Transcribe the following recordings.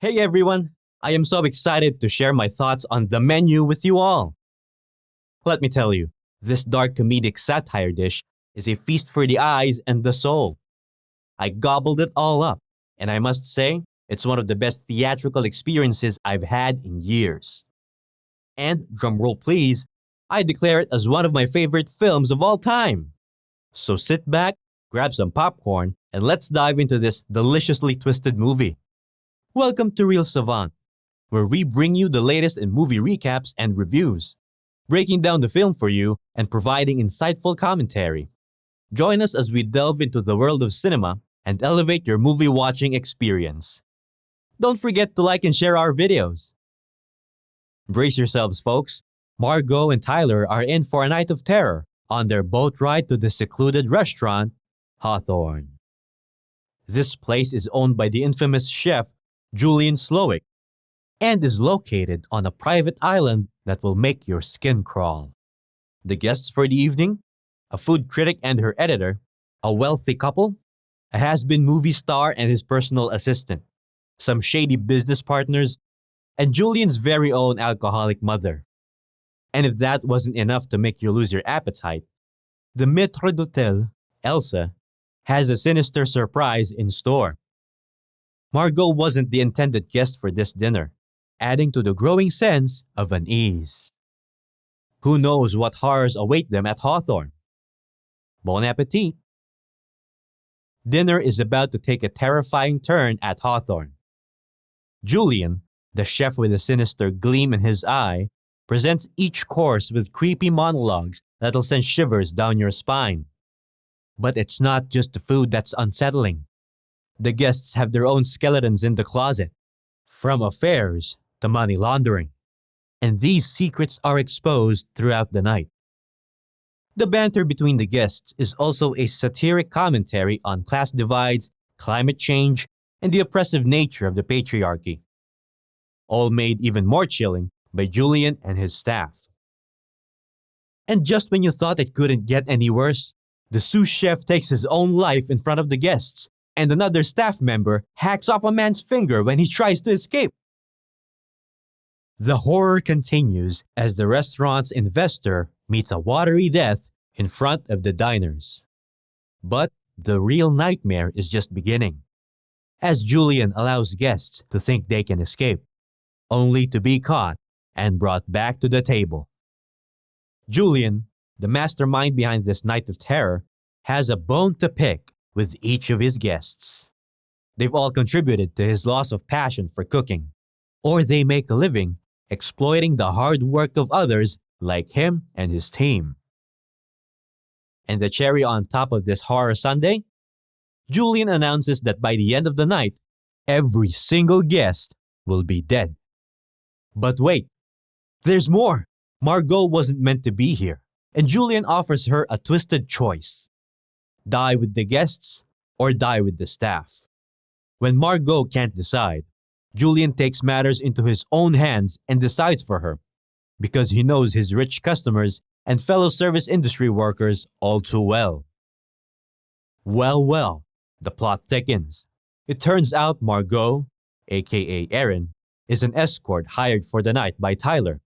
Hey everyone! I am so excited to share my thoughts on the menu with you all. Let me tell you, this dark comedic satire dish is a feast for the eyes and the soul. I gobbled it all up, and I must say, it's one of the best theatrical experiences I've had in years. And, drumroll please, I declare it as one of my favorite films of all time. So sit back, grab some popcorn, and let's dive into this deliciously twisted movie. Welcome to Real Savant, where we bring you the latest in movie recaps and reviews, breaking down the film for you and providing insightful commentary. Join us as we delve into the world of cinema and elevate your movie watching experience. Don't forget to like and share our videos. Brace yourselves, folks. Margot and Tyler are in for a night of terror on their boat ride to the secluded restaurant, Hawthorne. This place is owned by the infamous chef Julian Slowick, and is located on a private island that will make your skin crawl. The guests for the evening? A food critic and her editor, a wealthy couple, a has-been movie star and his personal assistant, some shady business partners, and Julian's very own alcoholic mother. And if that wasn't enough to make you lose your appetite, the maître d'hôtel, Elsa, has a sinister surprise in store. Margot wasn't the intended guest for this dinner, adding to the growing sense of unease. Who knows what horrors await them at Hawthorne? Bon appetit! Dinner is about to take a terrifying turn at Hawthorne. Julian, the chef with a sinister gleam in his eye, presents each course with creepy monologues that'll send shivers down your spine. But it's not just the food that's unsettling. The guests have their own skeletons in the closet, from affairs to money laundering. And these secrets are exposed throughout the night. The banter between the guests is also a satiric commentary on class divides, climate change, and the oppressive nature of the patriarchy. All made even more chilling by Julian and his staff. And just when you thought it couldn't get any worse, the sous chef takes his own life in front of the guests, and another staff member hacks off a man's finger when he tries to escape. The horror continues as the restaurant's investor meets a watery death in front of the diners. But the real nightmare is just beginning, as Julian allows guests to think they can escape, only to be caught and brought back to the table. Julian, the mastermind behind this night of terror, has a bone to pick with each of his guests. They've all contributed to his loss of passion for cooking, or they make a living exploiting the hard work of others like him and his team. And the cherry on top of this horror sundae? Julian announces that by the end of the night, every single guest will be dead. But wait, there's more! Margot wasn't meant to be here, and Julian offers her a twisted choice. Die with the guests or die with the staff. When Margot can't decide, Julian takes matters into his own hands and decides for her, because he knows his rich customers and fellow service industry workers all too well. Well, the plot thickens. It turns out Margot, aka Erin, is an escort hired for the night by Tyler.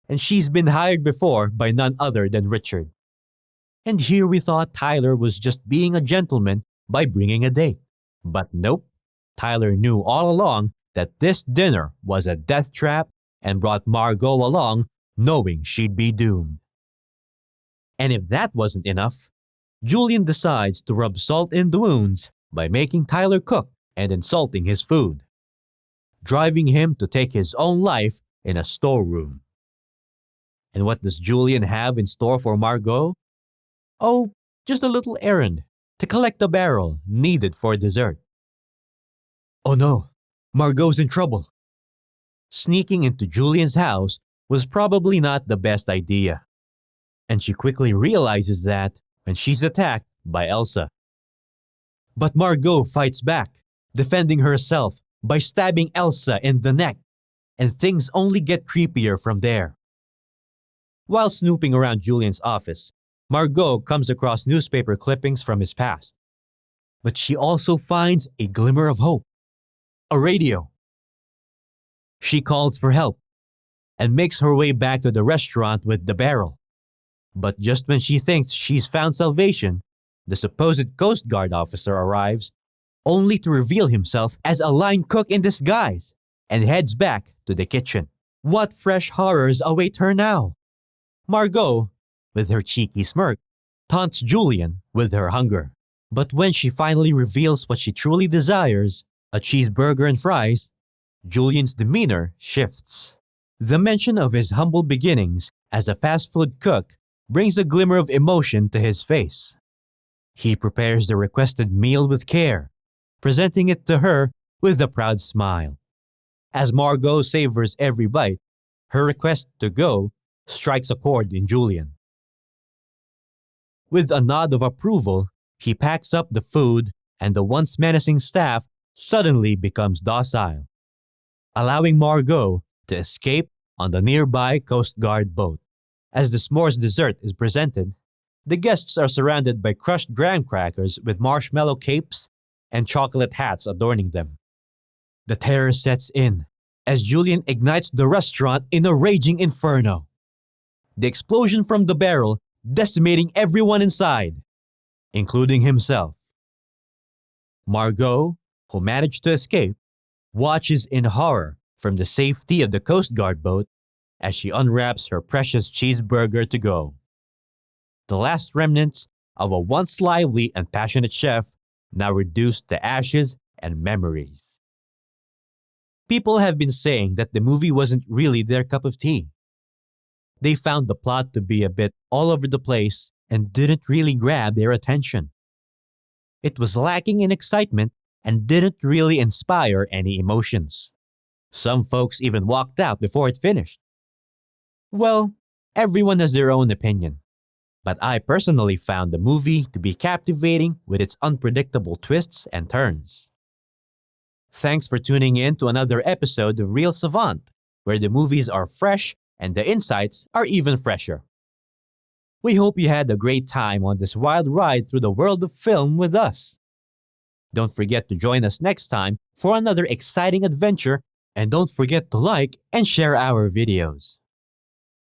And she's been hired before by none other than Richard. And here we thought Tyler was just being a gentleman by bringing a date. But nope, Tyler knew all along that this dinner was a death trap and brought Margot along knowing she'd be doomed. And if that wasn't enough, Julian decides to rub salt in the wounds by making Tyler cook and insulting his food, driving him to take his own life in a storeroom. And what does Julian have in store for Margot? Oh, just a little errand to collect the barrel needed for dessert. Oh no, Margot's in trouble. Sneaking into Julian's house was probably not the best idea. And she quickly realizes that when she's attacked by Elsa. But Margot fights back, defending herself by stabbing Elsa in the neck, and things only get creepier from there. While snooping around Julian's office, Margot comes across newspaper clippings from his past. But she also finds a glimmer of hope. A radio, She calls for help and makes her way back to the restaurant with the barrel. But just when she thinks she's found salvation, the supposed Coast Guard officer arrives, only to reveal himself as a line cook in disguise and heads back to the kitchen. What fresh horrors await her now? Margot, with her cheeky smirk, taunts Julian with her hunger. But when she finally reveals what she truly desires, a cheeseburger and fries, Julian's demeanor shifts. The mention of his humble beginnings as a fast food cook brings a glimmer of emotion to his face. He prepares the requested meal with care, presenting it to her with a proud smile. As Margot savors every bite, her request to go strikes a chord in Julian. With a nod of approval, he packs up the food and the once menacing staff suddenly becomes docile, allowing Margot to escape on the nearby Coast Guard boat. As the s'mores dessert is presented, the guests are surrounded by crushed graham crackers with marshmallow capes and chocolate hats adorning them. The terror sets in as Julian ignites the restaurant in a raging inferno. The explosion from the barrel decimating everyone inside, including himself. Margot, who managed to escape, watches in horror from the safety of the Coast Guard boat as she unwraps her precious cheeseburger to go. The last remnants of a once lively and passionate chef, now reduced to ashes and memories. People have been saying that the movie wasn't really their cup of tea. They found the plot to be a bit all over the place and didn't really grab their attention. It was lacking in excitement and didn't really inspire any emotions. Some folks even walked out before it finished. Well, everyone has their own opinion, but I personally found the movie to be captivating with its unpredictable twists and turns. Thanks for tuning in to another episode of Real Savant, where the movies are fresh and the insights are even fresher. We hope you had a great time on this wild ride through the world of film with us. Don't forget to join us next time for another exciting adventure, and don't forget to like and share our videos.